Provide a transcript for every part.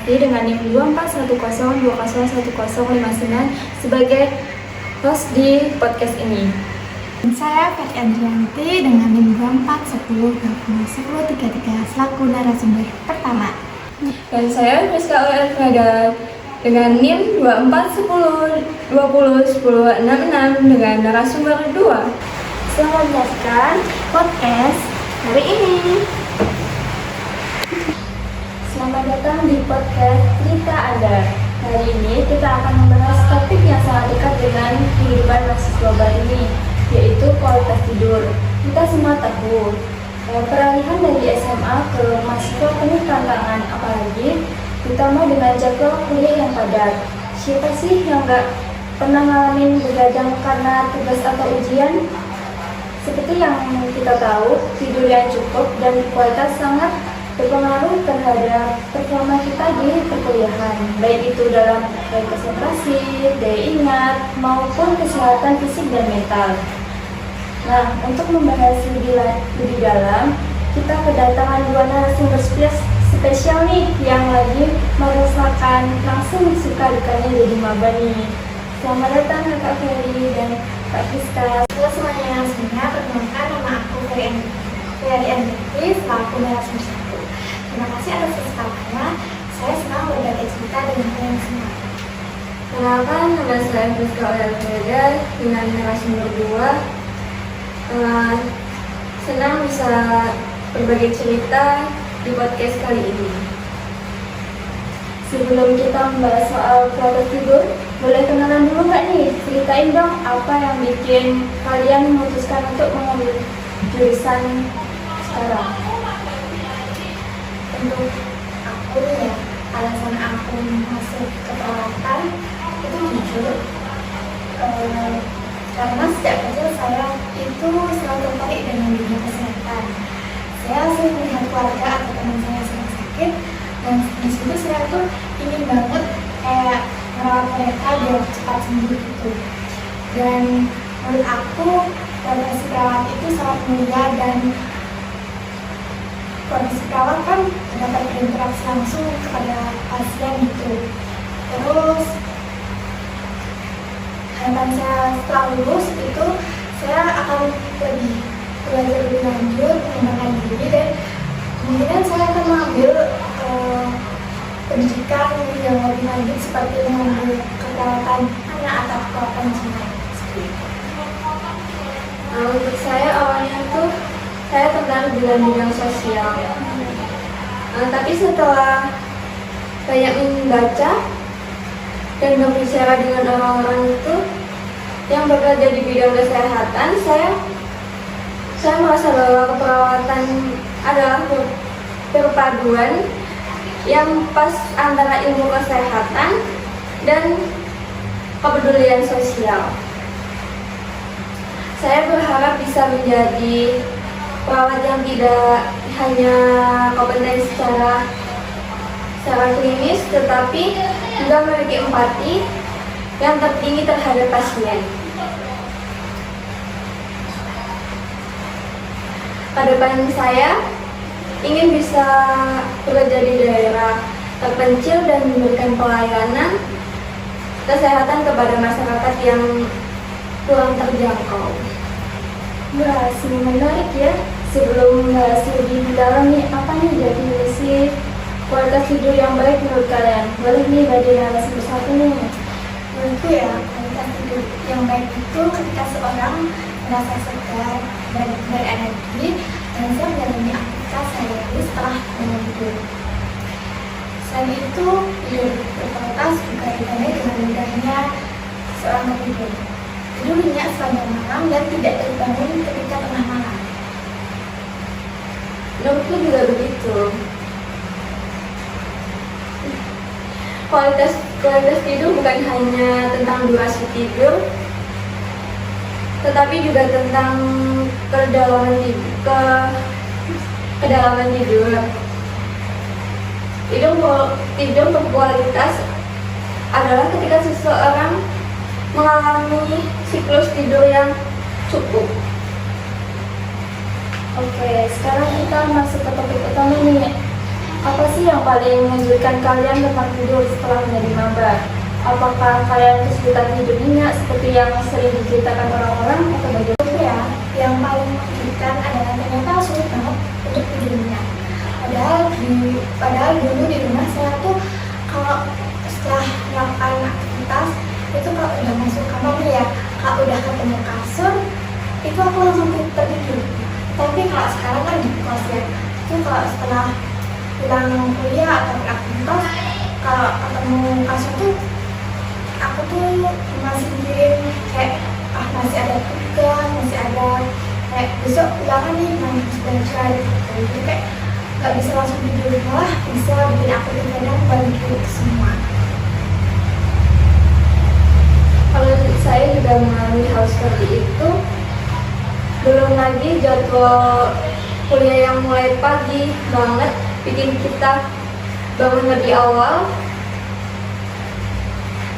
Andrianti dengan NIM 2410201059 sebagai host di podcast ini. Saya Feri Andrianti dengan NIM 2410201033 selaku narasumber pertama. Dan saya Rizka Elfreda dengan NIM 2410201066 dengan narasumber kedua. Selamat menyaksikan podcast hari ini. Selamat datang di podcast Cerita Anda. Hari ini kita akan membahas topik yang sangat dekat dengan kehidupan mahasiswa baru ini, yaitu kualitas tidur. Kita semua tahu, peralihan dari SMA ke mahasiswa penuh tantangan, apalagi terutama dengan jadwal kuliah yang padat. Siapa sih yang gak pernah ngalamin begadang karena tugas atau ujian? Seperti yang kita tahu, tidur yang cukup dan kualitas sangat berpengaruh terhadap performa kita di perkuliahan, baik itu dalam konsentrasi, daya ingat, maupun kesehatan fisik dan mental. Nah, untuk membahas lebih dalam, kita kedatangan dua narasumber spesial nih yang lagi merasakan langsung suka dukanya jadi maba nih. Selamat datang Kak Feri dan Kak Friska. Halo semuanya, perkenalkan nama aku Feri Andrianti selaku narasumber satu. Terima kasih atas kesempatannya. Saya senang berbagi cerita dengan kalian semua. Kenalkan, nama saya Friska Elfreda dengan narasumber kedua. Senang bisa berbagi cerita di podcast kali ini. Sebelum kita membahas soal kualitas tidur, boleh kenalan dulu nggak nih? Ceritain dong apa yang bikin kalian memutuskan untuk mengambil jurusan sekarang. Untuk aku ya, alasan aku masuk ke perawatan itu jujur karena sejak kecil saya itu selalu tertarik dengan dunia kesehatan. Saya sering melihat keluarga atau teman saya sedang sakit, dan di situ saya tuh ingin banget kayak merawat mereka biar cepat sembuh gitu. Dan menurut aku profesi perawat itu sangat mulia, dan profesi perawat kan dapat berinteraksi langsung kepada pasien gitu. Terus harapan saya setelah lulus itu saya akan lebih belajar lebih lanjut, mengembangkan diri, dan kemudian saya akan mengambil pendidikan yang lebih lanjut seperti mengambil keperawatan anak atau keperawatan jiwa. Untuk saya awalnya tuh saya tertarik dengan bidang sosial. Tapi setelah banyak membaca dan berbicara dengan orang-orang itu yang bekerja di bidang kesehatan, saya merasa bahwa keperawatan adalah perpaduan yang pas antara ilmu kesehatan dan kepedulian sosial. Saya berharap bisa menjadi perawat yang tidak hanya kompeten secara klinis, tetapi juga memiliki empati yang tertinggi terhadap pasien. Harapan saya ingin bisa bekerja di daerah terpencil dan memberikan pelayanan kesehatan kepada masyarakat yang kurang terjangkau. Wah, sungguh menarik ya. Sebelum membahas lebih dalam nih, apa nih definisi kualitas tidur yang baik menurut kalian? Boleh nih bagi narasumber satu nih. Menurutku ya, kualitas tidur yang baik itu ketika seorang merasa segar, berenergi, dan siap menjalani aktivitas sehari-hari setelah bangun tidur. Selain itu, tidur berkualitas juga ditandai dengan mudahnya seorang tidur. Tidur nyenyak sepanjang malam dan tidak terbangun ketika tengah malam. Menurutku juga begitu. Kualitas tidur bukan hanya tentang durasi tidur, tetapi juga tentang kedalaman tidur. Tidur berkualitas adalah ketika seseorang mengalami siklus tidur yang cukup. Oke, sekarang kita masuk ke topik utama nih. Apa sih yang paling menyulitkan kalian tentang tidur setelah menjadi maba? Apakah kalian kesulitan tidurnya seperti yang sering diceritakan orang-orang atau bagaimana? Itu ya, yang paling menyakitkan adalah ternyata sulit banget untuk tidurnya. Padahal dulu di rumah saya tuh kalau setelah melakukan aktivitas itu kalau udah masuk kamar nih ya, kalau udah ketemu kasur itu aku langsung tertidur. Tapi kalau sekarang kan di kos ya, itu kalau setelah pulang kuliah atau beraktivitas, kalau ketemu kasur tuh aku tuh masih mikirin kayak masih ada tugas, masih ada kayak besok ulangan nih, harus belajar gitu. Jadi kayak nggak bisa langsung tidur, malah bisa bikin aku kadang balik semua. Kalau saya juga mengalami hal seperti itu. Belum lagi jadwal kuliah yang mulai pagi banget bikin kita bangun lebih awal.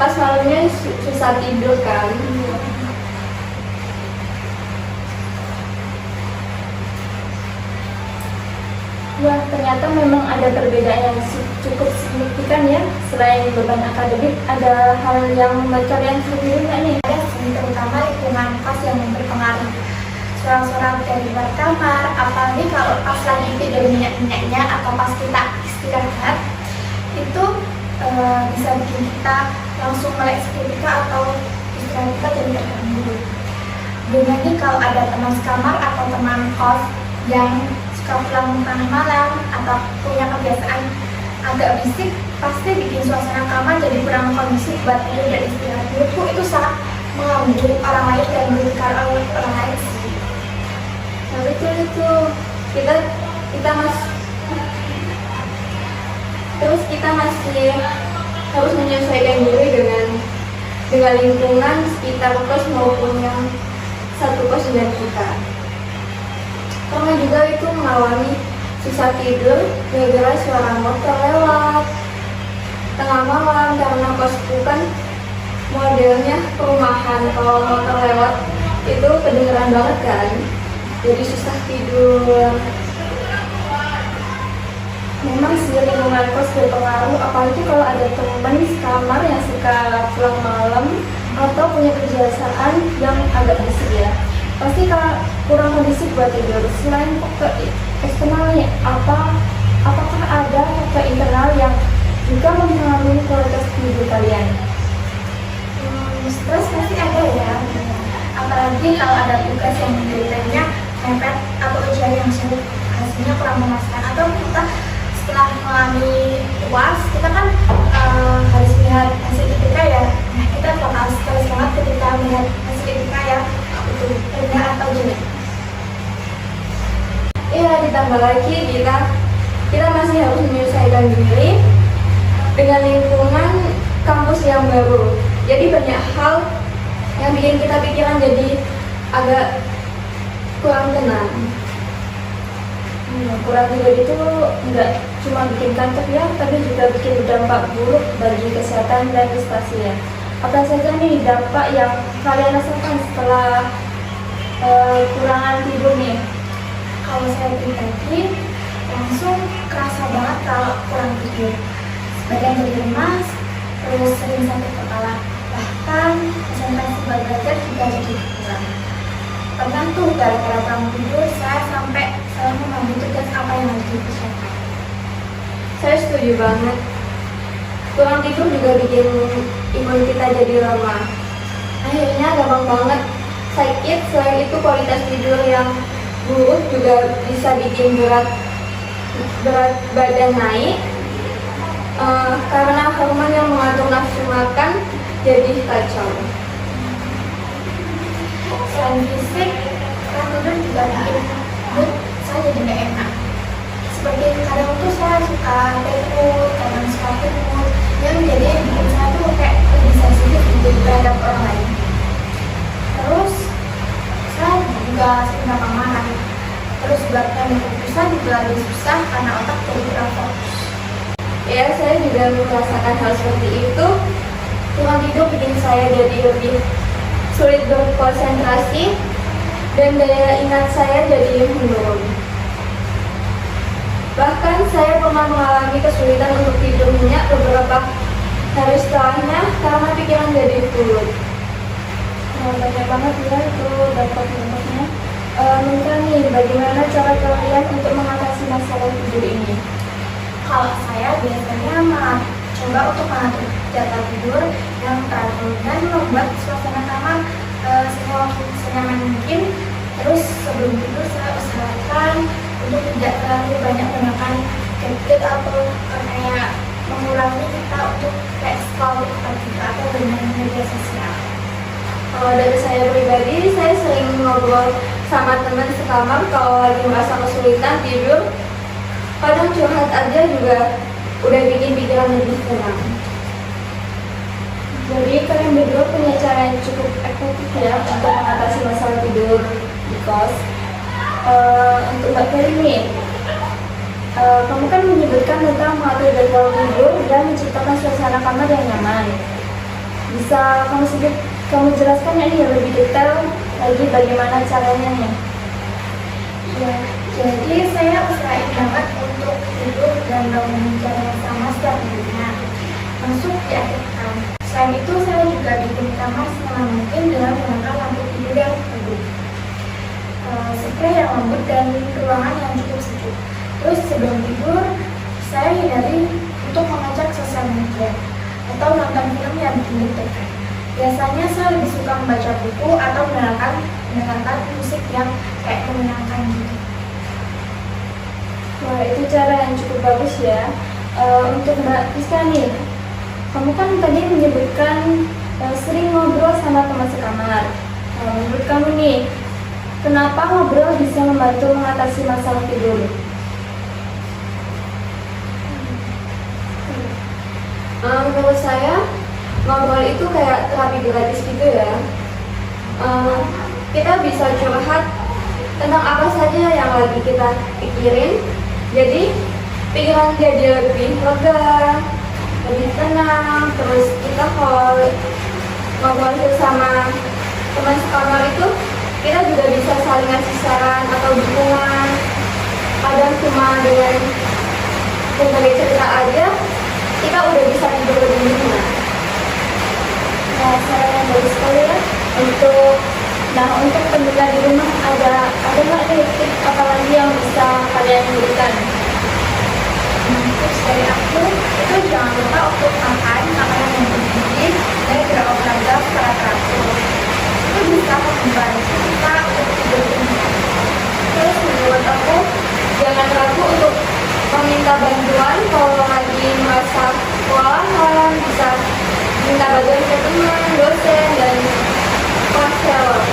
Pas malamnya susah tidur kan. Wah, ternyata memang ada perbedaan yang cukup signifikan ya. Selain beban akademik, ada hal yang membuat kalian sendiri nggak nih? Ada sih, terutama lingkungan kos yang berpengaruh. Suara-suara dari luar kamar, apalagi kalau pas lagi tidur nyenyak-nyenyaknya atau pas kita istirahat, itu bisa bikin kita langsung melek seketika atau istirahat kita jadi terganggu. Belum lagi kalau ada teman sekamar atau teman kos yang suka pulang tengah malam atau punya kebiasaan agak berisik, pasti bikin suasana kamar jadi kurang kondusif buat tidur dan istirahat. Menurutku itu sangat mengganggu orang lain dan merugikan orang lain sih. Nah, itu kita masih harus menyesuaikan diri dengan lingkungan sekitar kos maupun yang satu kos dengan kita. Karena juga itu mengalami susah tidur gara-gara suara motor lewat tengah malam, karena kosku kan modelnya perumahan. Kalau motor lewat itu kedengeran banget kan, jadi susah tidur. Memang sih lingkungan kos berpengaruh, apalagi kalau ada teman sekamar yang suka pulang malam atau punya kebiasaan yang agak berisik ya. Pasti kalau kurang kondisi buat tidur. Selain faktor eksternalnya, apakah ada faktor internal yang juga mempengaruhi kualitas tidur kalian? Stres pasti ada ya, apalagi kalau ada tugas yang deadline-nya mepet atau ujian yang sulit, hasilnya kurang memuaskan, atau kita setelah mengalami UAS kita kan harus lihat hasil ketika ya. Nah, kita bakal stres banget ketika melihat hasil ketika ya itu rendah atau jelek. Iya, ditambah lagi kita masih harus menyesuaikan diri dengan lingkungan kampus yang baru. Jadi banyak hal yang bikin kita pikiran jadi agak kurang tenang. Kurang tidur itu nggak cuma bikin kantuk ya, tapi juga bikin berdampak buruk bagi kesehatan dan prestasi ya. Apa saja nih dampak yang kalian rasakan setelah kurangan tidur nih? Kalau saya pribadi langsung kerasa banget kalau kurang tidur. Badan jadi lemas, terus sering sakit kepala, bahkan konsentrasi belajar juga jadi kurang. Pernah tuh gara-gara kurang tidur saya sampai salah mengambil tugas apa yang harus dikerjakan. Saya setuju banget. Kurang tidur juga bikin imun kita jadi lemah. Akhirnya gampang banget sakit. Selain itu kualitas tidur yang buruk juga bisa bikin berat badan naik, karena hormon yang mengatur nafsu makan jadi kacau. Selain fisik, kurang tidur juga bikin mood saya jadi gak enak. Seperti kadang tuh saya suka bad mood, kadang suka good mood, yang jadi bikin saya tuh kayak lebih sensitif gitu terhadap orang lain. Terus saya juga sering gampang marah. Terus buat ngambil keputusan juga lebih susah karena otak jadi kurang fokus. Ya, saya juga merasakan hal seperti itu. Kurang tidur bikin saya jadi lebih sulit berkonsentrasi dan daya ingat saya jadi menurun. Bahkan saya pernah mengalami kesulitan untuk tidur nyenyak beberapa hari setelahnya karena pikiran jadi turut. Banyak banget ya itu dampak-dampaknya. Mungkin nih, bagaimana cara kalian untuk mengatasi masalah tidur ini? Kalau saya biasanya coba untuk mengatur jadwal tidur yang teratur dan membuat suasana kamar senyaman mungkin. Terus sebelum tidur saya usahakan untuk tidak terlalu banyak menggunakan gadget atau kayak mengurangi kita untuk kayak scroll kita atau bermain media sosial. Kalau dari saya pribadi, saya sering ngobrol sama teman sekamar kalau lagi merasa kesulitan tidur. Kadang curhat aja juga udah bikin pikiran lebih tenang. Jadi kalian berdua punya cara yang cukup efektif ya untuk mengatasi masalah tidur di kos. Untuk Mbak Ferry nih, kamu kan menyebutkan tentang mengatur jadwal tidur dan menciptakan suasana kamar yang nyaman. Bisa kamu jelaskan ini yang lebih detail lagi bagaimana caranya nih? Ya, jadi saya usahain banget untuk tidur dan bangun jam yang sama setiap harinya. Masuk di akhir pekan. Selain itu saya juga bikin kamar senyaman mungkin dengan menggunakan lampu tidur yang teduh, spray yang lembut dan ruangan yang cukup sejuk. Terus sebelum tidur saya hindari untuk mengajak sosial media atau nonton film yang bikin deg-degan. Biasanya saya lebih suka membaca buku atau mendengarkan musik yang kayak menyenangkan gitu. Wah, itu cara yang cukup bagus ya. Untuk Mbak Rizka nih, kamu kan tadi menyebutkan sering ngobrol sama teman sekamar. Menurut kamu nih, kenapa ngobrol bisa membantu mengatasi masalah tidur? Menurut saya, ngobrol itu kayak terapi gratis gitu ya. Kita bisa curhat tentang apa saja yang lagi kita pikirin. Jadi pikiran jadi lebih lega, lebih tenang. Terus kita kalau ngobrol sama teman sekamar itu, kita juga bisa saling ngasih saran atau dukungan. Kadang cuma dengan berbagi cerita aja, kita udah bisa tidur lebih nyenyak. Nah, saran yang bagus sekali ya. Untuk pendengar di rumah ada nggak nih tips apa lagi yang bisa kalian berikan? Tips dari aku itu jangan lupa untuk makan makanan yang bergizi dan berolahraga secara teratur. Itu bisa membantu kita untuk tidur nyenyak. Terus menurut aku, jangan ragu untuk meminta bantuan kalau lagi merasa kewalahan. Bisa minta bantuan ke teman, dosen, dan konselor.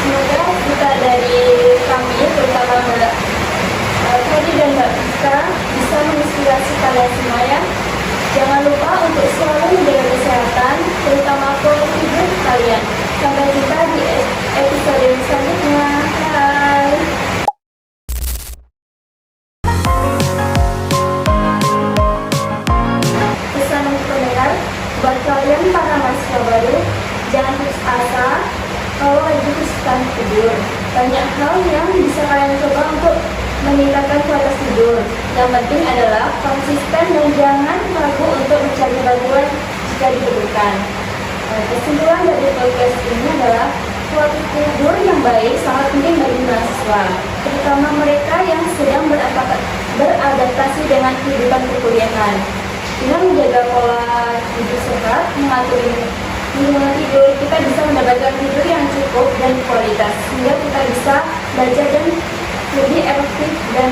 Semoga kita dari kami, terutama Mbak Ferry dan Mbak Rizka, bisa menginspirasi kalian semua ya. Jangan lupa untuk selalu menjaga kesehatan, terutama pola tidur kalian. Sampai jumpa di episode selanjutnya. Bye. Pesan untuk pendengar, buat kalian para mahasiswa baru, jangan putus asa kalau lagi kesulitan tidur. Banyak hal yang bisa kalian coba untuk meningkatkan kualitas tidur. Yang penting adalah konsisten dan jangan ragu untuk mencari bantuan jika diperlukan. Kesimpulan dari podcast ini adalah kualitas tidur yang baik sangat penting bagi mahasiswa, terutama mereka yang sedang beradaptasi dengan kehidupan perkuliahan. Dengan menjaga pola tidur sehat, mengatur lingkungan tidur, kita bisa mendapatkan tidur yang cukup dan kualitas, sehingga kita bisa belajar dan lebih efektif dan